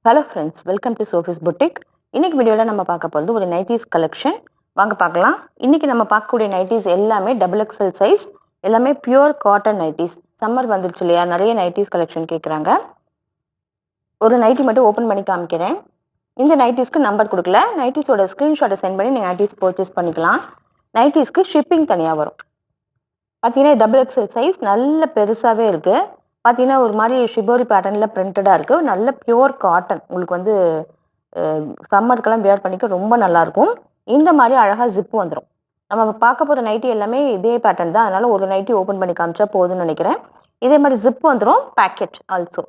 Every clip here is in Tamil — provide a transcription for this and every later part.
Hello friends, welcome to Sophie's boutique. இன்னைக்கு வீடியோவில் நம்ம பார்க்க போகிறது ஒரு நைட்டிஸ் கலெக்ஷன். வாங்க பார்க்கலாம். இன்னைக்கு நம்ம பார்க்கக்கூடிய நைட்டிஸ் எல்லாமே டபுள் எக்ஸல் சைஸ், எல்லாமே பியூர் காட்டன் நைட்டிஸ். சம்மர் வந்துருச்சு இல்லையா, நிறைய நைட்டிஸ் கலெக்ஷன் கேட்குறாங்க. ஒரு நைட்டி மட்டும் ஓப்பன் பண்ணி காமிக்கிறேன். இந்த நைட்டிஸ்க்கு நம்பர் கொடுக்கல. நைட்டிஸோட ஸ்க்ரீன்ஷாட்டை சென்ட் பண்ணி நீங்கள் நைட்டிஸ் பர்ச்சேஸ் பண்ணிக்கலாம். நைட்டிஸ்க்கு ஷிப்பிங் தனியாக வரும். பார்த்தீங்கன்னா டபுள் எக்ஸல் சைஸ் நல்ல பெருசாகவே இருக்குது. பார்த்தீங்கன்னா ஒரு மாதிரி ஷிபோரி பேட்டர்னில் பிரிண்டடாக இருக்குது. நல்ல பியூர் காட்டன். உங்களுக்கு வந்து சம்மருக்கெல்லாம் வேர் பண்ணிக்க ரொம்ப நல்லாயிருக்கும். இந்த மாதிரி அழகாக ஜிப்பு வந்துடும். நம்ம பார்க்க போகிற நைட்டி எல்லாமே இதே பேட்டர்ன் தான். அதனால் ஒரு நைட்டி ஓப்பன் பண்ணி காமிச்சா போதும்னு நினைக்கிறேன். இதே மாதிரி ஜிப் வந்துடும். பேக்கெட் ஆல்சோ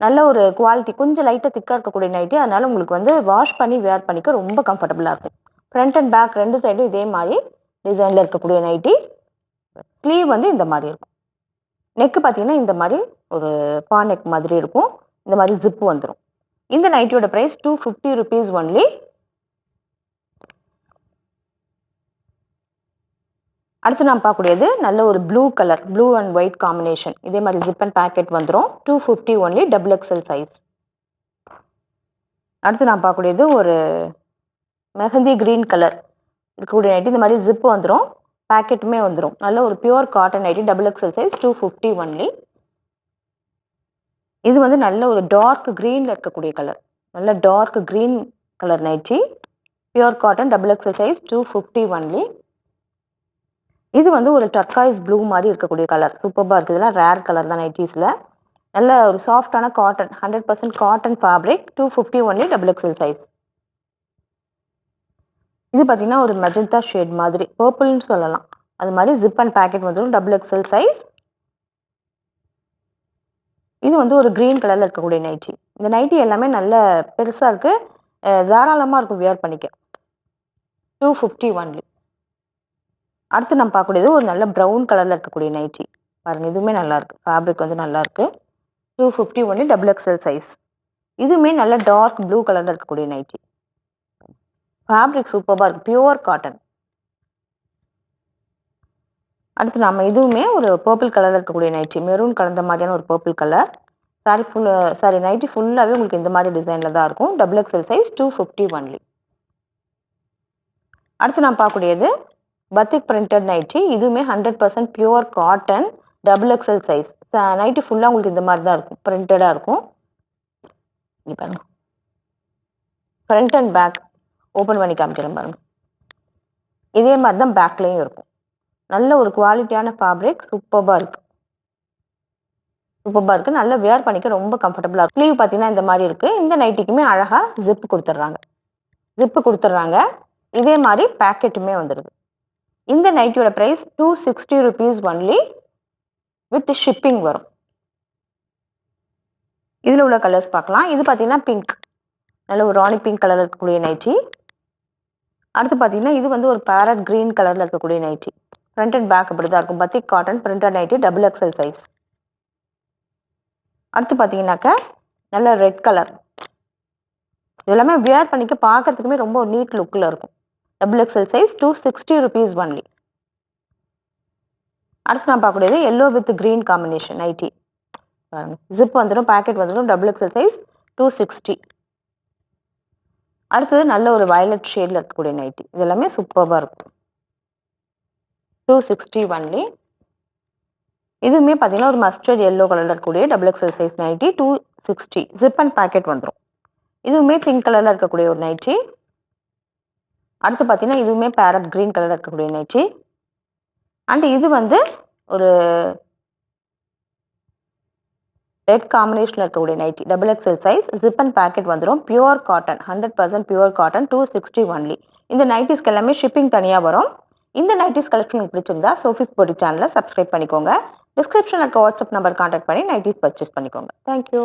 நல்ல ஒரு குவாலிட்டி, கொஞ்சம் லைட்டாக திக்காக இருக்கக்கூடிய நைட்டி. அதனால் உங்களுக்கு வந்து வாஷ் பண்ணி வேர் பண்ணிக்க ரொம்ப கம்ஃபர்டபுளாக இருக்கும். ஃப்ரண்ட் அண்ட் பேக் ரெண்டு சைடும் இதே மாதிரி டிசைனில் இருக்கக்கூடிய நைட்டி. ஸ்லீவ் வந்து இந்த மாதிரி இருக்கும். நெக்கு பார்த்தீங்கன்னா இந்த மாதிரி ஒரு பா நெக் மாதிரி இருக்கும். இந்த மாதிரி ஜிப்பு வந்துடும். இந்த நைட்டியோட ப்ரைஸ் 250 rupees ஒன்லி. அடுத்து நாம் பார்க்கக்கூடியது நல்ல ஒரு blue colour, blue and white combination. இதே மாதிரி ஜிப் அண்ட் பேக்கெட் வந்துடும். 250 ஒன்லி, டபுள் எக்ஸல் சைஸ். அடுத்து நான் பார்க்கக்கூடியது ஒரு மெஹந்தி கிரீன் கலர் இருக்கக்கூடிய நைட்டி. இந்த மாதிரி ஜிப்பு வந்துடும், பேக்கெட்டுமே வந்துடும். நல்ல ஒரு pure cotton nightie, double XL size, 250 only. இது வந்து நல்ல ஒரு டார்க் க்ரீனில் இருக்கக்கூடிய கலர். நல்ல dark green colour nightie, pure cotton, double XL size, 250 only. இது வந்து ஒரு டர்காய்ஸ் ப்ளூ மாதிரி இருக்கக்கூடிய கலர். சூப்பராக இருக்குது. இதெல்லாம் ரேர் கலர் தான் நைட்டிஸில். நல்ல ஒரு சாஃப்டான cotton, 100% cotton fabric, 250 only, double XL size. இது பார்த்தீங்கன்னா ஒரு மெஜந்தா ஷேட் மாதிரி, பர்பிள்னு சொல்லலாம். அது மாதிரி ஜிப் அண்ட் பேக்கெட் வந்துடும், டபுள் எக்ஸல் சைஸ். இது வந்து ஒரு க்ரீன் கலரில் இருக்கக்கூடிய நைட்டி. இந்த நைட்டி எல்லாமே நல்ல பெருசாக இருக்குது, தாராளமாக இருக்கும் வியர் பண்ணிக்க. 250 ஒன்லி. அடுத்து நம்ம பார்க்கக்கூடியது ஒரு நல்ல ப்ரௌன் கலரில் இருக்கக்கூடிய நைட்டி. பாருங்கள், இதுவுமே நல்லாயிருக்கு. ஃபேப்ரிக் வந்து நல்லாயிருக்கு. 250 ஒன்லி, டபுள் எக்ஸல் சைஸ். இதுவுமே நல்ல டார்க் ப்ளூ கலரில் இருக்கக்கூடிய நைட்டி. ஃபேப்ரிக் சூப்பராக இருக்குது, பியூர் காட்டன். அடுத்து நம்ம இதுவுமே ஒரு பர்பிள் கலரில் இருக்கக்கூடிய நைட்டி, மெரூன் கலந்த மாதிரியான ஒரு பர்பிள் கலர். நைட்டி ஃபுல்லாகவே உங்களுக்கு இந்த மாதிரி டிசைனில் தான் இருக்கும். Double XL size, 250 only. அடுத்து நான் பார்க்கக்கூடியது பத்திக் பிரிண்டட் நைட்டி. இதுவுமே 100% pure cotton, double XL size. Nightie ஃபுல்லாக உங்களுக்கு இந்த மாதிரி தான் இருக்கும், பிரிண்டடாக இருக்கும். பாருங்க, ஃப்ரண்ட் அண்ட் பேக் ஓப்பன் பண்ணி காமிக்கிறேன் பாருங்கள். இதே மாதிரி தான் பேக்லேயும் இருக்கும். நல்ல ஒரு குவாலிட்டியான ஃபேப்ரிக், சூப்பராக இருக்குது. நல்ல வேர் பண்ணிக்க ரொம்ப கம்ஃபர்டபுளாக இருக்கும். ஸ்லீவ் பார்த்தீங்கன்னா இந்த மாதிரி இருக்குது. இந்த நைட்டிக்குமே அழகாக ஜிப்பு கொடுத்துட்றாங்க. இதே மாதிரி பேக்கெட்டுமே வந்துடுது. இந்த நைட்டியோட price 260 rupees only, with shipping வரும். இதில் உள்ள கலர்ஸ் பார்க்கலாம். இது பார்த்தீங்கன்னா பிங்க், நல்ல ஒரு ராணி பிங்க் கலரில் இருக்கக்கூடிய நைட்டி. அடுத்து பார்த்தீங்கன்னா இது வந்து ஒரு பேரட் கிரீன் கலரில் இருக்கக்கூடிய நைட்டி. ஃப்ரண்ட் அண்ட் பேக் அப்படி தான் இருக்கும். Batik cotton printed nighty, double XL size. அடுத்து பார்த்தீங்கன்னாக்கா நல்ல ரெட் கலர். இதெல்லாமே வியர் பண்ணிக்க பார்க்கறதுக்குமே ரொம்ப நீட் லுக்கில் இருக்கும். Double XL size, 260 rupees only. அடுத்து நான் பார்க்கக்கூடியது yellow with green combination nightie. Zip வந்துடும், பேக்கெட் வந்துடும், டபுள் எக்ஸல் சைஸ், 260. அடுத்தது நல்ல ஒரு வயலட் ஷேடில் இருக்கக்கூடிய நைட்டி. இதெல்லாமே சூப்பராக இருக்கும். 260 ஒன்லி. இதுவுமே பார்த்தீங்கன்னா ஒரு மஸ்டர்ட் எல்லோ கலரில் இருக்கக்கூடிய double XL size nightie, 260. Zip and packet வந்துடும். இதுவுமே பிங்க் கலரில் இருக்கக்கூடிய ஒரு நைட்டி. அடுத்து பார்த்தீங்கன்னா இதுவுமே பேரட் கிரீன் கலரில் இருக்கக்கூடிய நைட்டி. அண்ட் இது வந்து ஒரு ரெட் காம்பினேஷனில் இருக்கக்கூடிய nighty, double XL size. Zip and packet வந்துடும். Pure cotton, 100% pure cotton, 260 only. இந்த நைட்டிஸ்க்கு எல்லாமே ஷிப்பிங் தனியாக வரும். இந்த நைட்டிஸ் கலெக்ஷன் உங்களுக்கு பிடிச்சிருந்தா சோஃபிஸ் புட்டிக் சேனலை சப்ஸ்கிரைப் பண்ணிக்கோங்க. டிஸ்கிரிப்ஷனில் இருக்க வாட்ஸ்அப் நம்பர் கான்டாக்ட் பண்ணி நைட்டிஸ் பர்ச்சேஸ் பண்ணிக்கோங்க. தேங்க்யூ.